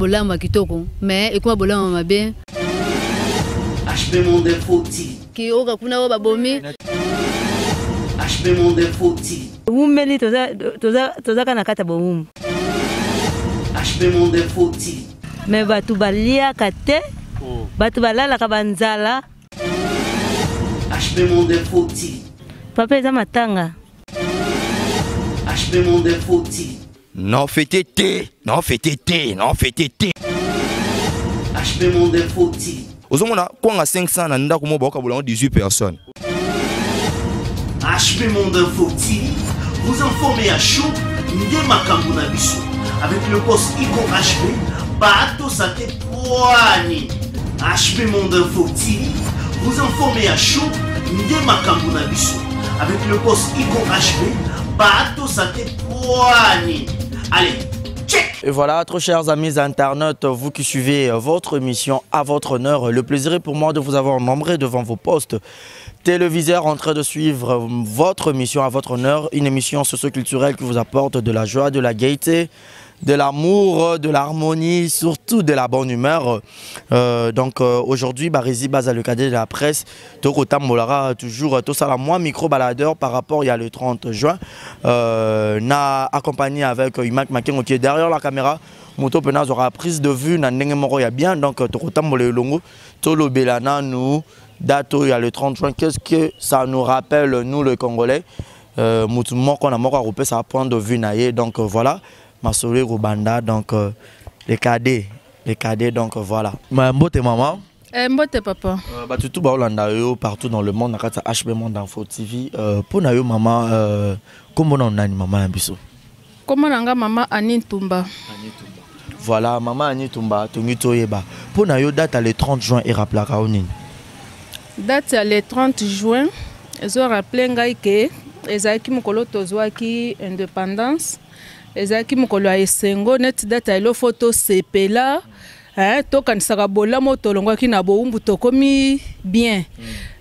bolamba kitoko mais ekoma bolamba mabe HP Monde Foti ki oka kuna oba bomi HP Monde Foti umeli toza kana kata bomu HP Monde Foti mais batu balia kate batu balala kabanzala HP Monde Foti papa eza matanga HP Monde Foti non fêté non fêté non fêté HP Monde Foti ozomona kwanga 500 na ndako mo boka bolongo 18 personnes. HP Monde Foti vous informez à chaud nde makambo na biso avec le poste Iko HP bato sate kwani. HP Monde Foti vous informez à chaud nde makambo na biso avec le poste Iko HP bato sate kwani. Allez, check. Et voilà, trop chers amis internautes, vous qui suivez votre émission à votre honneur, le plaisir est pour moi de vous avoir nombré devant vos postes téléviseurs en train de suivre votre émission à votre honneur, une émission socio-culturelle qui vous apporte de la joie, de la gaieté, de l'amour, de l'harmonie, surtout de la bonne humeur. Aujourd'hui, Barizi Baza, le cadet de la presse, Tokotam Molara, toujours tout ça, moi, micro-baladeur par rapport il y a le 30 juin, n'a accompagné avec Imak Makengo qui est derrière la caméra. Moto Penaz aura prise de vue, n'a n'engemoro ya bien, donc Tokotam Molelongo, Tolo Belana, nous, dato il y a le 30 juin, qu'est-ce que ça nous rappelle, nous, les Congolais? Moutoumon qu'on a mort à Ropé, ça a point de vue naïe, donc voilà. Masole Rubanda, donc les cadets, donc voilà. Mbote maman. mbote papa. Tout partout dans le monde, dans HP Monde Info TV. Pour nayo maman, comment on a maman Abisso? Comment on a maman Annie Tumba? Voilà, maman Annie Tumba, Tungito Yeba. Pour nayo date le 30 juin et rappelé à Onin. Date le 30 juin, ils ont rappelé que les acquis mokolo tozwaki indépendance. Ezaki mokolo ya esengo net data elo photo sepela to kanisaka bolamo tolongwaki na boumbu tokomi bien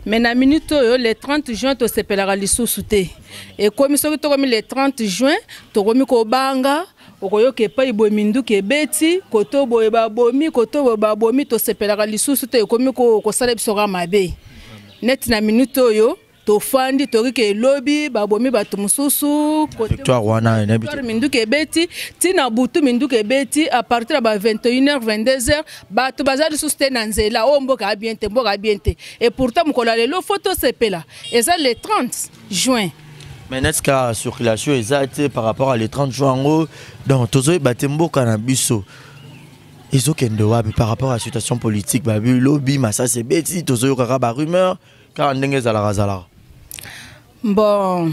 mais na minute oyo le 30 juin to sepelaka lisusu te ekomi soki tokomi le 30 juin tokomi kobanga okoyoka epai boye minduki ebeti koto boye babomi koto boye babomi to sepelaka lisusu te ekomi kosala biso ka mabe net na minute oyo tofandi torike lobby babomi batu mususu victoire wana minduki ebeti tina butu minduki ebeti à partir de 21h 22h batu bazali suste na nzela o mboka biente et pourtant mkola lelo photo sepela eza le 30 juin. Mais n'est-ce que circulation exacte par rapport à le 30 juin donc tozo batembo kana biso ezokende wapi par rapport à la situation politique babu lobby massa c'est beti tozo yokaka ba rumeur car ndenge zala. Bon,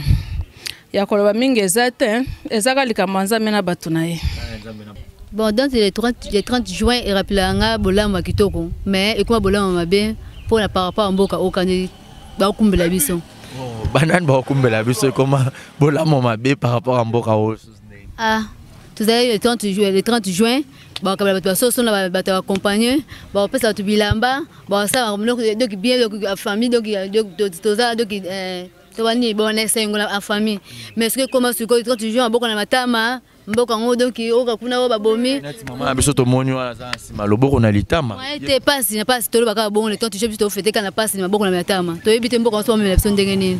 ya koloba mingi ezate, ezaka likamanza mena batu na ye. Bon, donc le 30 juin et rappelanga bolamba kitoko, mais ekoma bolamba mabe pour la par rapport à mboka okandi ba kumbela biso. Banane ba kumbela biso comment bolamba mabe par rapport à mboka o. Ah, tu sais le 30 juin, ba kabela batu so na batu accompagner, ba pesa tu bilamba, ba ça donc bien donc famille donc toza donc bon en famille mais ce que comment tu joues en beaucoup na matama mboka ngo donc oka kuna ba bomi maman biso to moni wana za sima loboko na litama te passe na passe to ba bon le temps tu joues to fêter kana passe na mboka na matama to ebite mboka so même la personne ndenge nini.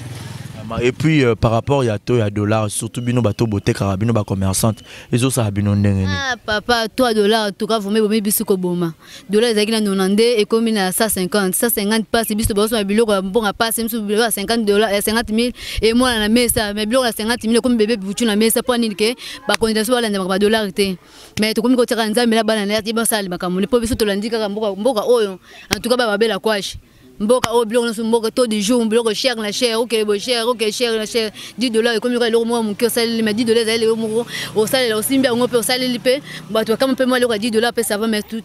Et puis par rapport il y a dollars surtout bino bato boté karabino ba commerçante les autres ça bino ndenge nini. Ah papa toi dollars tout cas vous me biso ko boma dollars ezaki na 90 et comme na 150 passe biso boso na biloko bon à passe biso biloko à 50 dollars 50 000 et moi na mesa mais biloko à 50 000 comme bébé butu na mesa pour nini ke ba condensation wala ndema ba dollars te mais to comme ko tsaka nzambe la bana na ti ba sali makamule po biso to landika mboka oyo en tout cas ba bela kwashi mboka o biloko na mboka to du jour biloko cher na cher OK bo cher OK cher na cher 10 dollars et comme il y a le mois mon cœur ça les 10 dollars elle au salaire aussi bien on peut salaire lipe bah toi comme peu moi le 10 dollars ça va mais tout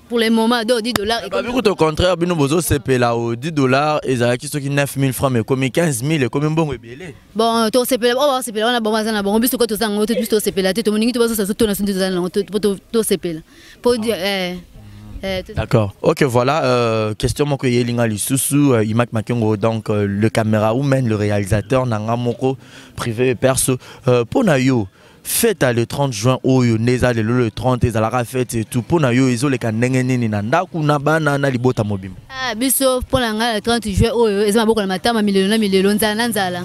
pour les moments de 10 dollars et bah au contraire bino bozo CP là au 10 dollars et ça qui sont 9 000 francs mais comme 15 000 comme bon belé bon to CP oh CP là on a bon ça na bon biso ko to ça on to biso CP là to moningi to bazo ça to na to CP là pour dire D'accord. Ok, voilà. Question mon que Yelinga Lisusu, Imak Makengo, donc le caméraman, le réalisateur, Nanga Moko, privé, perso. Pour Nayo, fête le 30 juin oyo neza le 30 ezalaka fête et tout pona yo ezoleka ndenge nini na ndaku na bana na libota mobimba. Ah biso pona nga le 30 juin oyo ezama boko na matama milelo nzala nzala.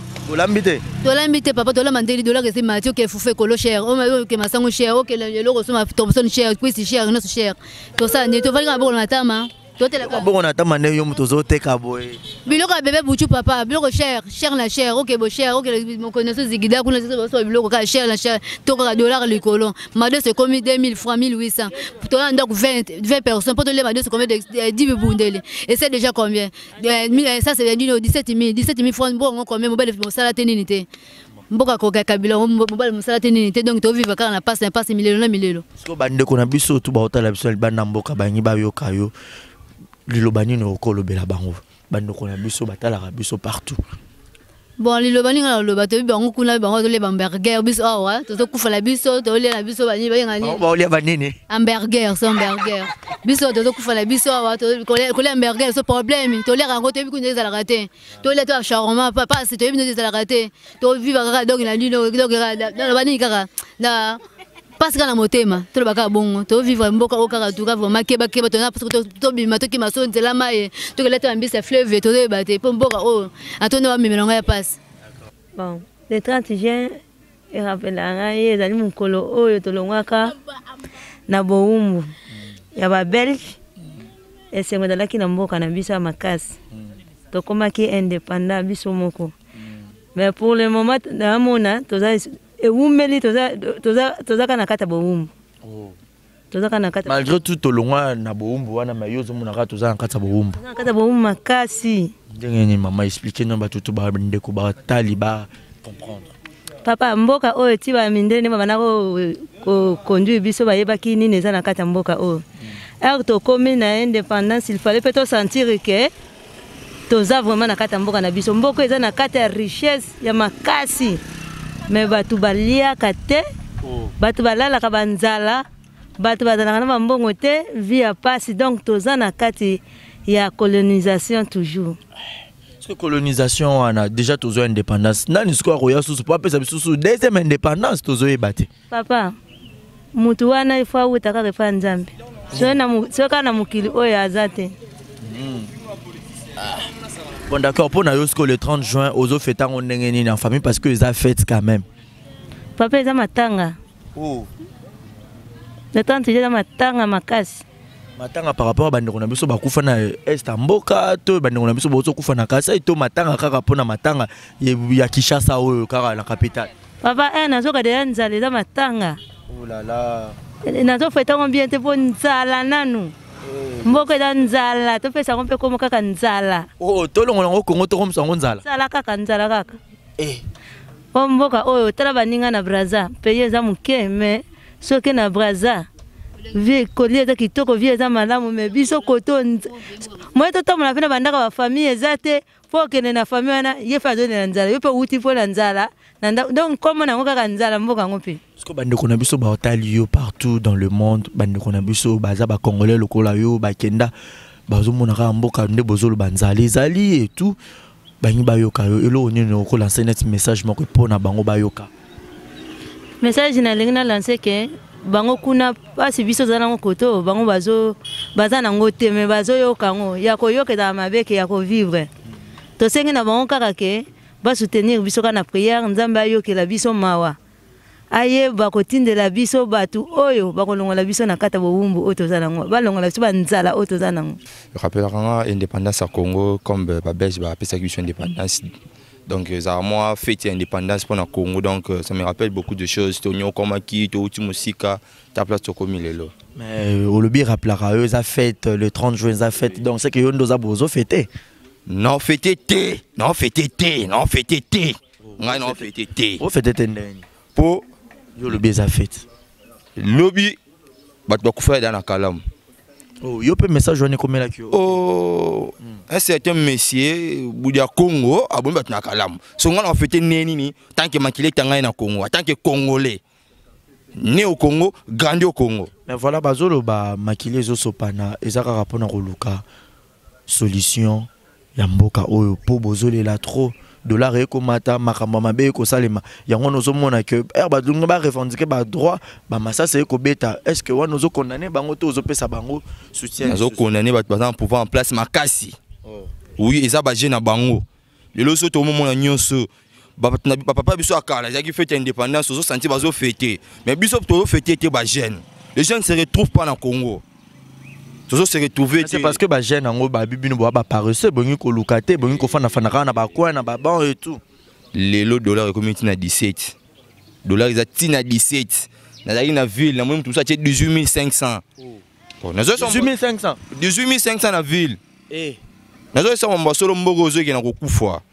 Tolambi te papa tolamba ndeli dollar ke Mathieu ke fufe kolo cher o ma ke masango cher o ke le loko soma Thompson cher kwisi cher no cher. To sa ne to valika boko na matama. Bon, on a tamané yom tozo teka boy. Biloko bébé bouchu papa, biloko cher la cher, ok bo cher, ok mon connaissance zigida kuna so biloko ka cher la cher, to ka dollar le colon. Mado c'est comme 2000 francs 1800. Pour toi donc 20 personnes, pour toi les mado c'est combien de 10 bundeli. Et c'est déjà combien? Ça c'est 17 000 francs bon combien mobile mosala teninité. Mboka ko kabila mobile mosala teninité donc to vivre quand on passe milelo na milelo. Parce que bande ko na biso tout ba otala biso banda mboka banyi ba yo kayo. Lilobani no okolo bela bango bando kona biso batala biso partout. Bon lilobani ngala lo bato bango kuna bango to le hamburger biso awa to kufa la biso to le la biso bani ba ngani ba ole banini hamburger biso to kufa la biso awa to ko le hamburger so problème to le rango to bikunde za la raté to le to shawarma papa c'est to bikunde za la raté to vivre ka donc la lino donc na bani kaka na parce que na motema to baka bongo to vivre mboka okaka tuka vraiment keba to na parce que to bima to ki maso nzela mai to ke leta mbisa fleuve to de bate po mboka o atone wa mimelonga ya passe. Bon le 30 juin et rappelanga ezali mukolo oyo to longwaka na boumbu ya ba belge et c'est modalaki na mboka na biso makasi to komaki indépendant biso moko mais pour le moment na mona to et umeli toza kana kata boumbu. Toza kana kata malgré tout tolongwa na boumbu wana mayozo monaka toza kata boumbu. Toza kata boumbu makasi. Ndenge maman expliquer no ba tutu ba ndeko ba taliba comprendre. Papa mboka oyo ti ba mindene ba banako ko conduire biso ba yebaki nini eza na kata mboka oyo. Alors to komi na indépendance il fallait peut-être sentir que toza vraiment na kata mboka na biso mboka eza na kata ya richesse ya makasi. Mais batu balia kate batu balala ka banzala batu badana na mbongo te via passe donc toza na kati ya colonisation toujours. Est-ce que colonisation on a déjà tozo indépendance nani siko roya susu pa pesa bisu deuxième indépendance tozo ebate papa mutu wana ifa utaka refa nzambe so kana mukili oyo azate. Bon d'accord, pour nous le 30 juin, aux autres fêtes en famille parce que les a fêtes quand même. Papa ils ont matanga. Oh. Le 30 juin ils ont matanga makasi. Matanga par rapport à bande on a biso bakufa na est mboka to bande on a biso bozo kufa na kasa et to matanga kaka pona matanga ya Kinshasa oyo kaka la capitale. Papa nazo ka de nzala ils ont matanga. Oh là là. Nazo fêter combien te pour nzala nanu. Mboka da nzala to pesa kompe komo kaka nzala. Oh tolongola ngo Kongo to komsa ngo nzala. Nzala kaka. O mboka oyo tala baninga na Brazza paye za muke mais soki na Brazza vie kolie za kitoko vie za malamu mais biso koto moi to tomola fina bandaka ba famille ezate faut que na famille wana ye fa donner na nzala yo pe uti fo na nzala donc comme na ngoka nzala mboka ngope. Parce que bande kona biso ba otali partout dans le monde bande kona biso baza ba congolais lokola yo ba kenda bazo monaka mboka nde bozolo banzali ezali et tout banyi bayoka yo elo nini ko lancer net message moko pona bango bayoka. Message na lingna lancer que bango kuna pasi biso zana ngo koto bango baza na ngote me bazo yoka ngo ya ko yoka da mabeke ya ko vivre. To sengi na bango kaka ke ba soutenir biso kana prière nzamba yoke la biso mawa. Aye bakotindela biso batu oyo bakolongola biso na kata boumbu otozana ngo balongola biso banzala otozana ngo. Rappelera indépendance à Congo comme ba belge ba pesa biso indépendance. Donc ça moi fête indépendance pour le Congo donc ça me rappelle beaucoup de choses tonyo komaki to utimosika ta place to komi lelo. Mais au lobby rappelera eux ça fête le 30 juin ça fête donc c'est que yo ndoza bozo fêter. Non fêter té, non fêter té, non fêter té. Ngai non fêter té. O fêter té ndeni. Po yo lobby ça fête. Lobby bat bakufa dans la kalam. Oh yo pe message journée comme là qui. Oh un certain monsieur Boudia Congo a bon bat na kalam. So ngana fêter neni ni tant que makile tanga na Congo en tant que congolais. Né au Congo, grandi au Congo. Mais voilà bazolo ba makile zo sopana ezaka rapona koluka solution ya mboka oyo po bozole la trop dollar ekomata makambo mabe ko salema yango nozo mona que ba dunga ba revendiquer ba droit ba masasa ekobeta est-ce que wa nozo condamner bango to zo pesa bango soutien nozo condamner ba bazan pouvoir en place makasi oui eza ba jeune na bango lelo so to mona nyonso papa biso akala ezaki fête indépendance ozo sentir bazo fêter mais biso to fêter te ba jeune les jeunes se retrouvent pas dans Congo. C'est parce que les jeunes ont paresseux, ils ont lucraté, ils ont fait des bancs et tout. Les lots de dollars sont à 17. Les dollars sont à 17. Dans la ville, tout ça, c'est 18 500. 18 500 18 500 dans la ville. Eh. Nous avons solo mbogozo qui est dans Koufwa.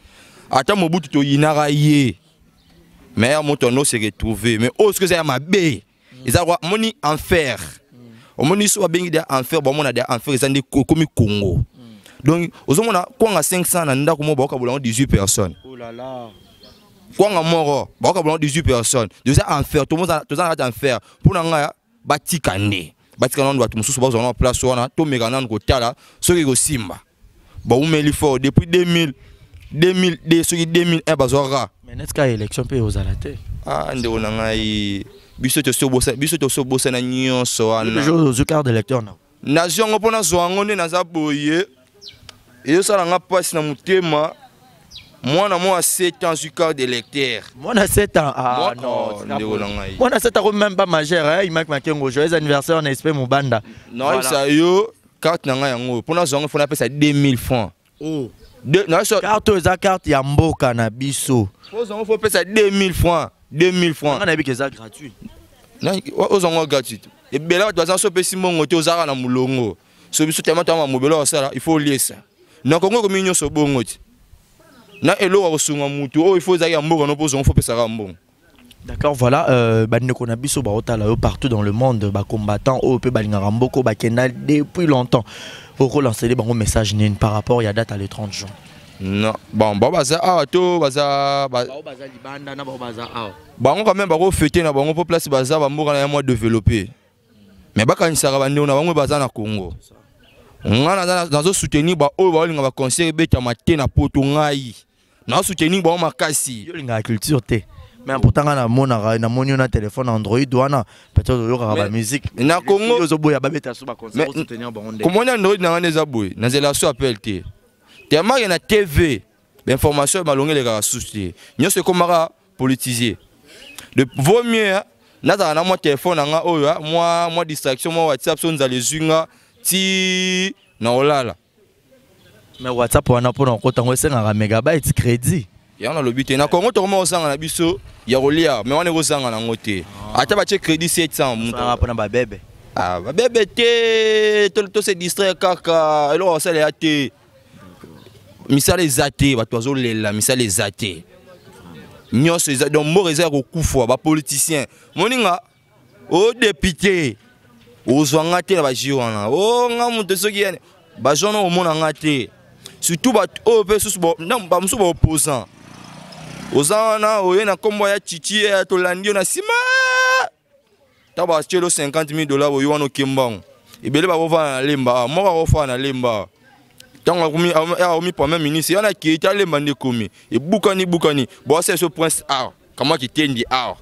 Attends, mon bout de Yinaraye. Mais mon tonneau s'est retrouvé. Mais où est-ce que c'est ma baie? Ils ont money en fer. Au moins, ils ont bien en fer, bon, on a des en fer, ils ont des comme Congo. Donc, aux hommes, on a 500, on a 18 personnes. Oh là là. Quand on a mort, on a 18 personnes. Déjà en fer, tout le monde a en fer. Pour nous, Batikane. Batikane, doit tout le monde en place, on a tout le monde côté là, ceux qui ont Simba. Bon, on met l'effort depuis 2000, 2001, bazora. Mais n'est-ce qu'il y a élection pour aux alatés? Ah, on a biso to so bossa na nyonso wana toujours aux cartes d'électeur na nation ngo pona zwango ne naza boye et ça nga passe na mutema mwana mo a 7 ans sur carte d'électeur mwana 7 ans ah non mwana 7 ans même pas majeur hein il m'a marqué ngo joyeux anniversaire en esprit mubanda non ça yo carte na nga yango pona zwango faut na pesa 2000 francs oh carte ya mboka na biso faut pesa 2000 francs 2000 francs. On a vu que c'est gratuit. Non, aux gens gratuit. Et bien là, tu vas en passer mon côté aux arts à Moulongo. Ce que tu as maintenant à Mobelo, ça, il faut lier ça. Non, comment comme ils sont bons. Non, et l'eau au son moutou. Oh, il faut aller à Mogo, on pose, on faut passer à Rambo. D'accord, voilà. Nous avons biso partout dans le monde, combattant au peu Balingamboko, Bakena depuis longtemps. Pour relancer les bons messages par rapport à la date à le 30 juin. Non, bon, baza to baza libanda na baza on quand même ba fêter na bango pour place baza ba mboka na moi développer. Mais ba kanisa ba ndeo na bango baza na Congo. Ngana nazo soutenir ba o ba linga ba conseiller beta matin na poto ngai. Na soutenir ba makasi. Yo linga culture te. Mais pourtant na moni na téléphone Android wana peut-être yo ba musique. Na Congo yo zo boya ba beta so ba conseiller soutenir ba onde. Comment Android na ngana boy na zela so appel te. Tellement il y a TV, l'information est malongée les gars souciés. Nous c'est comme politisé. De vaut mieux, n'a pas mon téléphone, moi distraction, moi WhatsApp, on a les zunga, ti na olala. Mais WhatsApp on a pour un compte en 5 mégabytes crédit. Il y a le but. Na Congo to comment on sang na biso, ya rolia, mais on est au sang na ngote. Ata ba check crédit 700 mon. Ça va pour na bébé. Ah ba bébé té, tout se distrait kaka, et là ça les até. Misa les athées, batozo lela, misa les athées. Nyos les donc mo réserve au koufwa, ba politicien. Moninga o député. O zwangate na ba jiwana. O nga muntu soki ba jona o mona ngate. Surtout ba o pe susu bo, non ba musu ba opposant. Ozana o yena kombo ya chichi ya to landio na sima. Taba chelo $50,000 o yuano kimbango. Ibele ba ova na lemba, mo ba ofa na lemba. Tant qu'on mis pour même ministre, il y en a qui est allé mander commis. Et Boukani, bon c'est ce prince A. Comment qui tient dit A?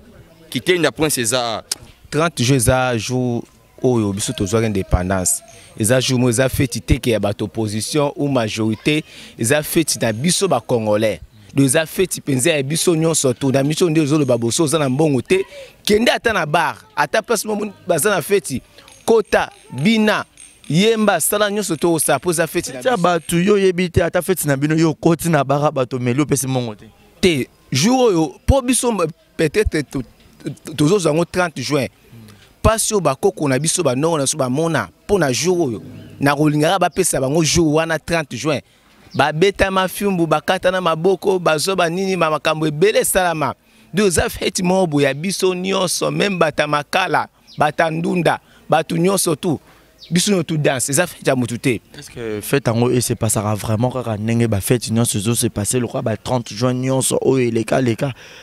Qui tient la princesse A? 30 jours, ça joue au biso to zoa indépendance. Ils a joué, ils a fait tité qui est opposition ou majorité. Ils a fait na biso ba congolais. Ils a fait penser à biso nyon surtout na mission de zolo baboso za na mbongote. Kende ata na bar, ata place mo bazana feti. Kota, Bina. Yemba sala nyonso to sa poza feti na batu yo yebite ata feti na bino yo koti na bara bato melo pesi mongo te jour yo po biso peut-être tozo zango 30 juin pasio bakoko na biso ba non na so ba mona po na jour yo na rolingara ba pesa bango jour wana 30 juin ba beta mafumbu bakata na maboko bazo ba nini makambo ebele salama de za feti mobo ya biso nyonso même bata makala batandunda batu nyonso tout. Tout danse, ça fait à moutouté. Est-ce que fête en haut et c'est passera vraiment quand n'engé ba fête union ce jour c'est passé le quoi 30 juin union so et les cas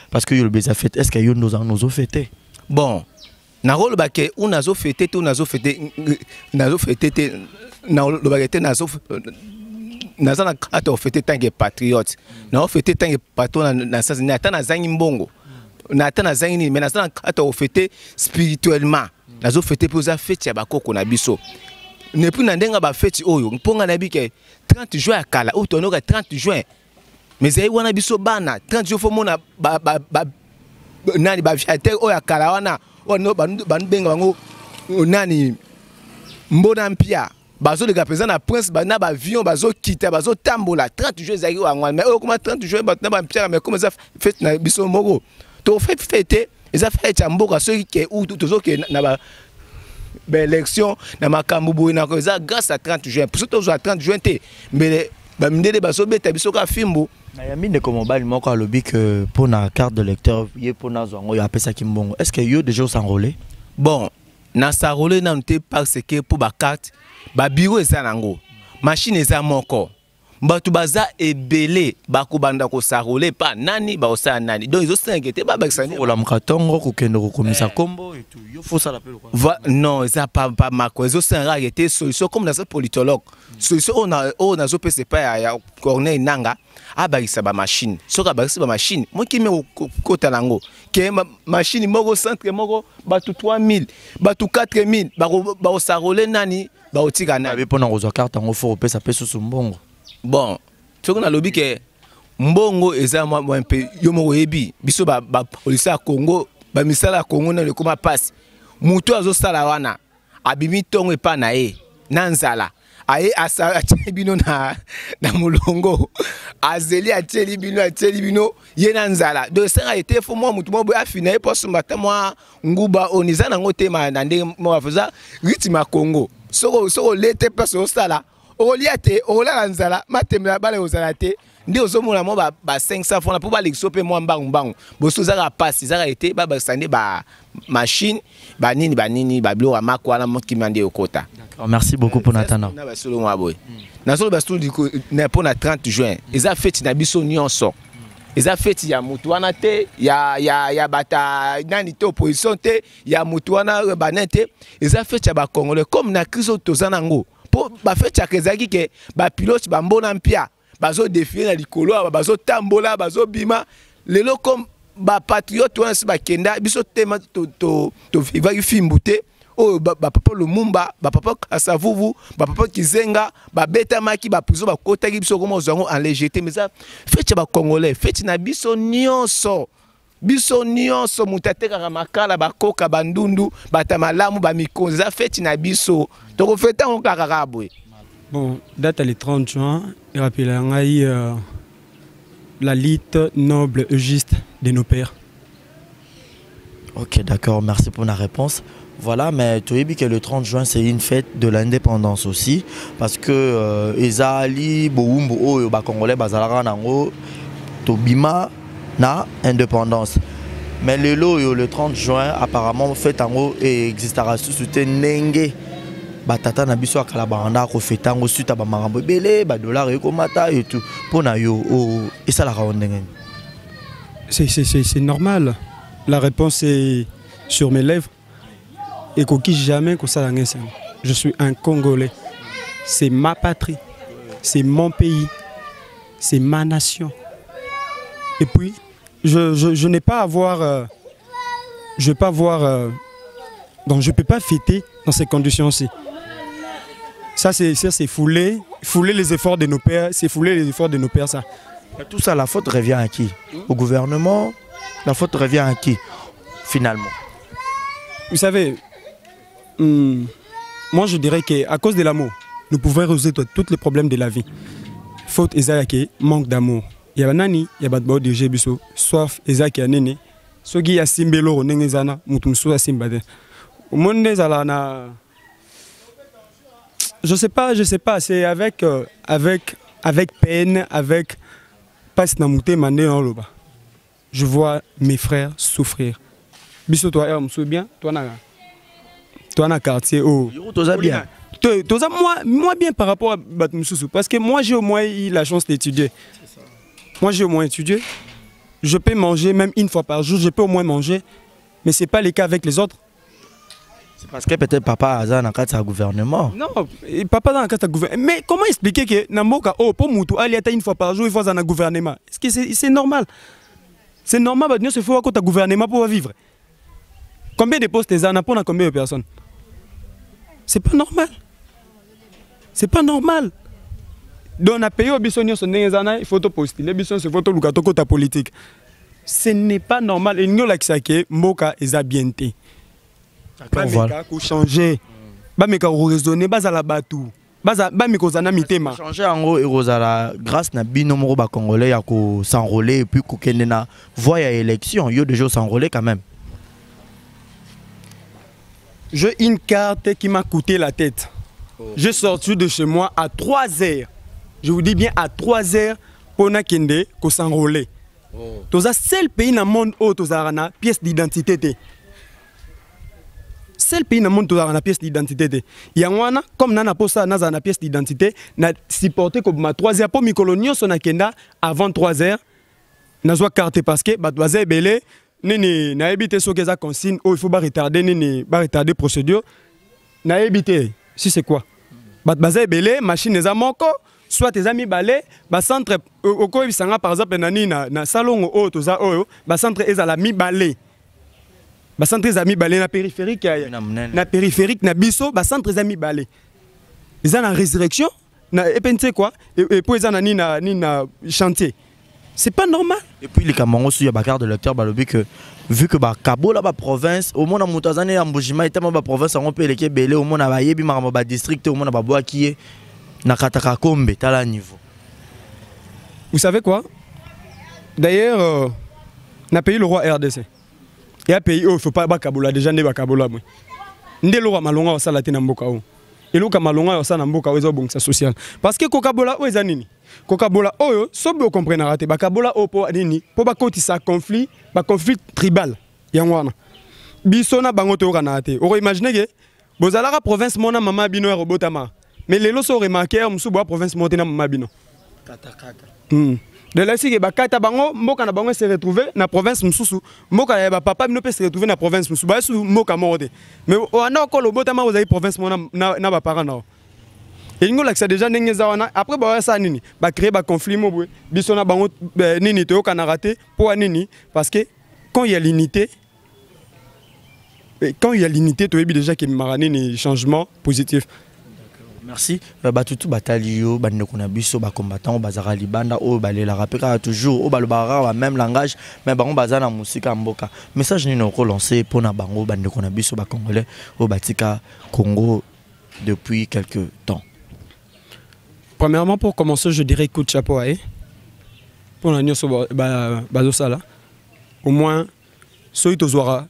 parce que le beza fête est-ce que yo nous fêté bon na rôle ba ke on a fêté tout na fêté na le ba ke nazo nazana kata ofete tant que patriote na ofete tant que patron na sens na tana zangi mbongo na tana zangi ni mais nazana kata ofete spirituellement nazo fete pour za fete ya bakoko na biso ne plus na ndenga ba fete oyo mponga na bike 30 juin akala ou tonoka 30 juin mais zai wana biso bana 30 juin fo mona ba nani ba fiater oyo akala wana ono ba benga bango nani mbona mpia bazo de présent na prince ba na ba avion bazo quitter bazo tambola 30 jours zaki wa mais comment 30 jours ba na ba mpia mais comment ça fête na biso moko to fête eza fête ya mboka ceux qui ou toujours que na ba élection na makambo boy na ko eza grâce à 30 juin pour surtout à 30 juin té mais ba mindele bazo beta biso ka fimbo na yamine comme bali moko alobi que pour na carte de lecteur yé pour na zongo ya pesa kimbongo est-ce que yo déjà s'enrôler bon na s'enrôler na nté parce que pour ba carte ba bureau eza nango machine eza moko batu baza ebele bakubanda ko s'enrôler pas nani ba osa nani donc ils ont s'inquiété ba baksani ola mkatongo ko kendo ko komisa kombo et tout yo faut ça l'appel quoi non ça pas mako ils ont s'arrêté solution comme dans ce politologue solution on a zo pese pas ya Corneille Nanga abakisa ba machine soka bakisa ba machine moi qui me kota nango ke machine moko centre moko batu 3000 batu 4000 ba osarole nani ba otika na be pona ko zo carte ngo faut pesa peso mbongo bon soko na lobi ke mbongo eza moi peu yo moko yebi biso ba police ya Congo ba misala ya Congo na le koma passe muto azo sala wana abimi tongo epa na ye na nzala aye asa ateli bino na mulongo azeli ateli bino ye na nzala donc ça a été fo moi mutu mo bo afina e poso mbata moi nguba oniza na ngote ma na ndenge mo afuza rythme ya Congo soko lete person sala oliate ola nzala matemela bale ozala te ndi ozomona mo ba 500 francs pour ba l'exope mo mbangu boso zaka passe zaka été ba sande ba machine ba nini ba bilo amako na mo kimande okota. Merci beaucoup pour Nathan. Na ba solo mo aboy na solo ba solo diko na pour na 30 juin eza fête na biso nyonso eza fête ya mutu wana te ya bata nani to opposition te ya mutu wana banete eza fête ya ba congolais comme na kristo tozana ngo po ba fête ya kezaki ke ba pilote ba mbona mpia bazo défier na likolo bazo tambola bazo bima lelo comme ba patriote wana si ba kenda biso tema to viva fimbuté o ba papa Lumumba ba papa Kasavuvu ba papa Kizenga ba beta maki ba puzo ba kota ki biso comme zongo en légèreté mais ça fête ba congolais fête na biso nyonso mutateka makala ba koka bandundu batamalamu ba mikonzi za fête na biso to ko fête on kakabwe. Bon, date le 30 juin, il rappelle la lutte noble et juste de nos pères. Ok, d'accord, merci pour la réponse. Voilà, mais tu as dit que le 30 juin, c'est une fête de l'indépendance aussi. Parce que Ezali, Boumbo, Congolais, Bazalara, Nango, Tobima, na indépendance. Mais le 30 juin, apparemment, fête en haut et existera sous Nenge. Batata na biso akala banda ko fetango suite ba marambo belé ba dollar eko mata et tout pona yo et ça la raondenge. C'est normal. La réponse est sur mes lèvres. Et qui jamais que ça la. Je suis un Congolais. C'est ma patrie. C'est mon pays. C'est ma nation. Et puis je n'ai pas à voir je vais pas voir donc je peux pas fêter dans ces conditions-ci. Ça c'est fouler les efforts de nos pères, c'est fouler les efforts de nos pères ça. Mais tout ça, la faute revient à qui? Au gouvernement? La faute revient à qui finalement? Vous savez, moi je dirais qu'à cause de l'amour, nous pouvons résoudre tous les problèmes de la vie. Faute ezaki manque d'amour. Il y a nani, il y a badbo de jebiso, soif ezaki anene. Soki ya simbelo nengezana mutumsu asimbade. Au monde na je sais pas, c'est avec peine, avec passe namouté mané en loba. Je vois mes frères souffrir. Biso toi me souviens bien, toi na quartier oh. Toi bien. Toi moi bien par rapport à Batmususu parce que moi j'ai au moins eu la chance d'étudier. Moi j'ai au moins étudié. Je peux manger même une fois par jour, je peux au moins manger, mais c'est pas le cas avec les autres. C'est parce que peut-être papa a dans le gouvernement. Non, papa dans le gouvernement. Mais comment expliquer que Namboka, oh, pour Moutou, aller une fois par jour, il faut dans le gouvernement? Est-ce que c'est normal? C'est normal, il faut que le gouvernement pour vivre. Combien de postes les a pour combien de personnes? C'est pas normal. C'est pas normal. Donc, on a payé au Bissonio, il faut postuler, il faut tout ta politique. Ce n'est pas normal. Et nous, là, Mboka, ils ont bien été. Bameka ko changer. Bameka ko raisonner, bazala batu. Bameka ozana mitema. Changer en et rozala grâce na bino moko ba congolais ya ko s'enrôler et puis ko kende na voie à élection, yo déjà s'enrôler quand même. J'ai une carte qui m'a coûté la tête. J'ai sorti de chez moi à 3 heures. Je vous dis bien à 3 heures pour na kende ko s'enrôler. Toza seul pays dans le monde où toza na pièce d'identité. Seul pays dans le monde où toza na pièce d'identité. Yangwana comme nana posa naza na pièce d'identité na supporté comme ma 3 heures pour mi colonio son akenda avant 3 heures. Nazwa carte parce que ba doise belé nini na éviter ce que ça consigne il faut pas retarder nini ba retarder procédure na éviter si c'est quoi ba doise belé machine eza moko soit tes amis balé ba centre oko bisanga par exemple nani na salon o toza oyo ba centre ezala mi balé ba centre ezami balé na périphérique na périphérique na biso ba centre ezami balé eza na résurrection na epense quoi et pour eza nani na chantier. C'est pas normal. Et puis les Camerounais il y a ba carte de lecteur balobi que vu que ba Kabola ba province au moins na mutazane ya Mbujima itama ba province on peut les belé au moins na ba yebi marama ba district au moins na ba boakié na kataka kombe tala niveau. Vous savez quoi? D'ailleurs na pays le roi RDC. Et un pays où il ne faut pas Kabola déjà ne ba Kabola moi. Ndé le roi malonga au salati na mboka o. Et le malonga au salati na mboka o bon ça social. Parce que Kabola o ezanini. Kokabola oyo sobi o comprendre raté bakabola o po nini po ba kotisa conflit tribal yangwana biso na bango to kana te o imaginer que bozalaka province mona mama bino ya robotama mais lelo so remarquer musu bo province mona mama bino de là si que bakata bango mboka na bango se retrouver na province mususu mboka ya ba papa bino peut se retrouver na province mususu ba su mboka mode mais o na ko robotama ozali province mona na ba parents na. Et nous là déjà après bah ça nini bah créer bah conflit mobwe bisona bango nini to kana raté pour nini parce que quand il y a l'unité tu déjà qu'il marane ni changement positif. Merci. Batutu batalio bandeko na biso ba combattant bazara libanda o balela rapeka toujours o balobara même langage mais bango bazana musika mboka. Message ni no relancer pour na bango bandeko na biso ba congolais o batika Congo depuis quelques temps. Premièrement, pour commencer, je dirais coup de chapeau à eux. Pour la nuit, bazosala. Au moins, ceux qui ont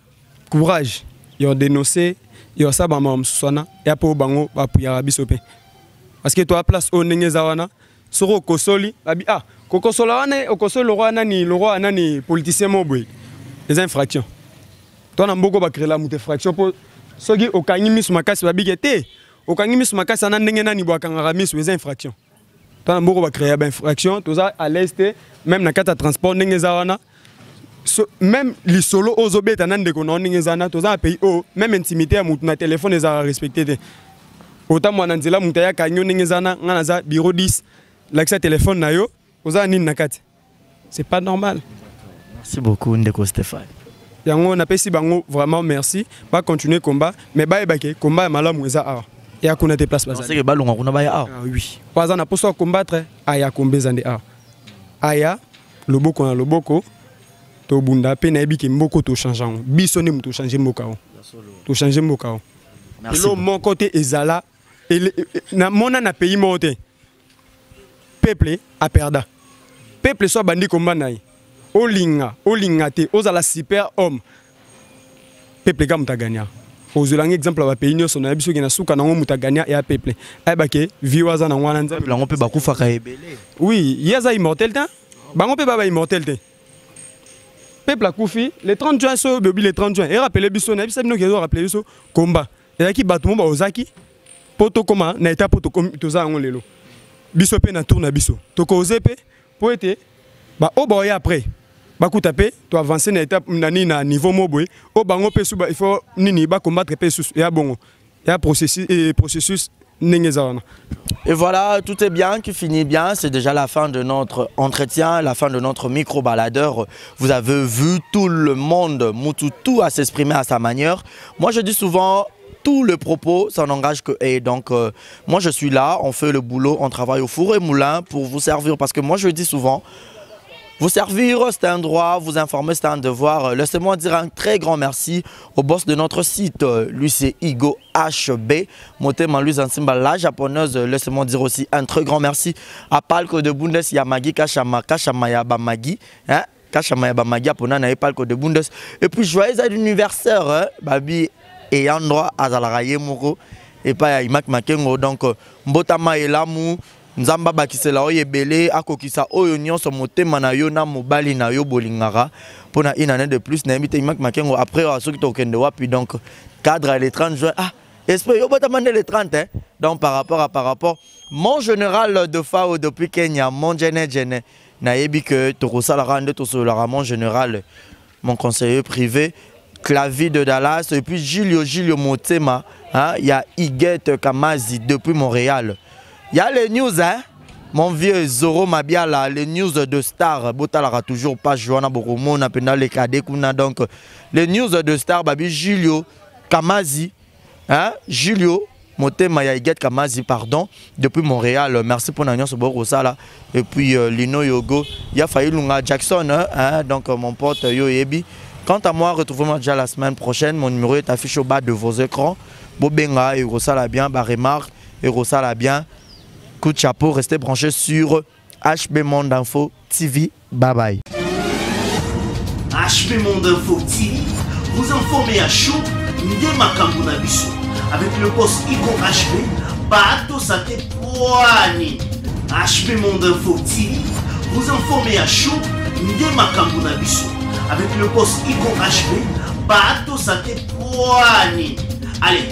courage, ils ont dénoncé, ils ont sabama msusana, et après bango, puis arabisope. Parce que toi, place au nengezawana, soro kosoli, ah, kokosolawane, okosoli le roi anani politicien mobwe, les infractions. Toi, on a beaucoup créé la infraction pour ceux qui ont gagné mis makasi babigete. Au Kangimis Makasi, on a des infractions. Tant que va créer des infractions, tout ça à l'est, même dans le cas de transport, même les solos aux obés, tout ça à pays haut, même intimité à mon téléphone, ils ont respecté. Autant moi, on a moutaya kanyo ningezana, on a bureau 10, l'accès téléphone nayo, aux anin nakati. C'est pas normal. Merci beaucoup, Ndeko Stéphane. On a payé bango vraiment merci. Pas continuer le combat, mais bah le combat est malade mouza ah. Il y a qu'on a des places basales. C'est que ballon on a ah oui. Pas en a pour combattre aya combien zande ah. Aya le boko na le boko to bunda pe na ebiki mboko to changeant. Bisoni mu to changer mboka o. To changer mboka o. Merci. Le mon côté ezala na mona na pays monté. Peuple a perda. Peuple soit bandi combat naï. Olinga te ozala super homme. Peuple ga mutaganya. Ozolangi exemple ba pays nyonso na biso ki na suka na ngo mutaganya ya peuple. Ay bake viwaza na ngwana nzambe. Lango pe bakufa ka ebele. Oui, yaza immortel ta. Bango pe baba immortel te. Peuple a kufi le 30 juin so bebi le 30 juin. Et rappeler biso na biso bino kezo rappeler biso combat. Et ki batumo ba ozaki poto koma na eta poto toza ngo lelo. Biso pe na tourna biso. Toko ozepe po ete ba oboya après. bakuta pe to avancer na étape nani na niveau mobwe o bango pe suba il faut nini ba combattre pe sous ya bongo ya processus nengezana. Et voilà, tout est bien, qui finit bien. C'est déjà la fin de notre entretien, la fin de notre micro-baladeur. Vous avez vu tout le monde, tout à s'exprimer à sa manière. Moi, je dis souvent, tout le propos, ça n'engage que et donc, moi, je suis là, on fait le boulot, on travaille au four et moulin pour vous servir. Parce que moi, je dis souvent, vous servir, c'est un droit, vous informer, c'est un devoir. Laissez-moi dire un très grand merci au boss de notre site. Lui, c'est Igo HB. Motema Luis Ansimba, la japonaise. Laissez-moi dire aussi un très grand merci à Palco de Bundes, Yamagi, Kashama Yabamagi. Hein? Kashama Yabamagi, Apona, Palco de Bundes. Et puis, joyeux anniversaire, hein? Babi et Androa Azalaraye Moko. Et pas Imak Makengo. Donc, Mbotama et Lamou. Nzamba bakisela oye belé akokisa oyo nyonso motema na yo na mobali na yo bolingara pona une année de plus na invité Imak Makengo après soki to kende wapi donc cadre les 30 juin espère yo botama le 30 hein donc par rapport mon général de FAO depuis Kenya mon gene na yebi que to sala rande to solara mon général mon conseiller privé Clavi de Dallas et puis Julio Motema hein il y a Iguette Kamazi depuis Montréal. Il y a les news, hein? Mon vieux Zoro Mabiala, les news de Star. Botalara toujours pas Joana Boromo, on a les cadets. Donc, les news de Star, Babi Julio Kamazi, hein? Julio Motema Yaïget Kamazi, pardon, depuis Montréal. Merci pour l'agneau sur Borosala. Et puis Lino Yogo, il y a failli Lunga Jackson, hein? Donc, mon pote Yo Yebi. Quant à moi, retrouvez-moi déjà la semaine prochaine. Mon numéro est affiché au bas de vos écrans. Bobenga et Rosala bien, Barémar et Rosala bien. Coup de chapeau, restez branchés sur HB Monde Info TV. Bye bye. HB Monde Info TV, vous informez à chaud, Ndema Kambuna Biso. Avec le boss Igo HB, Bato Sate Poani. HB Monde Info TV, vous informez à chaud, Ndema Kambuna Biso. Avec le boss Igo HB, Bato Sate Poani. Allez.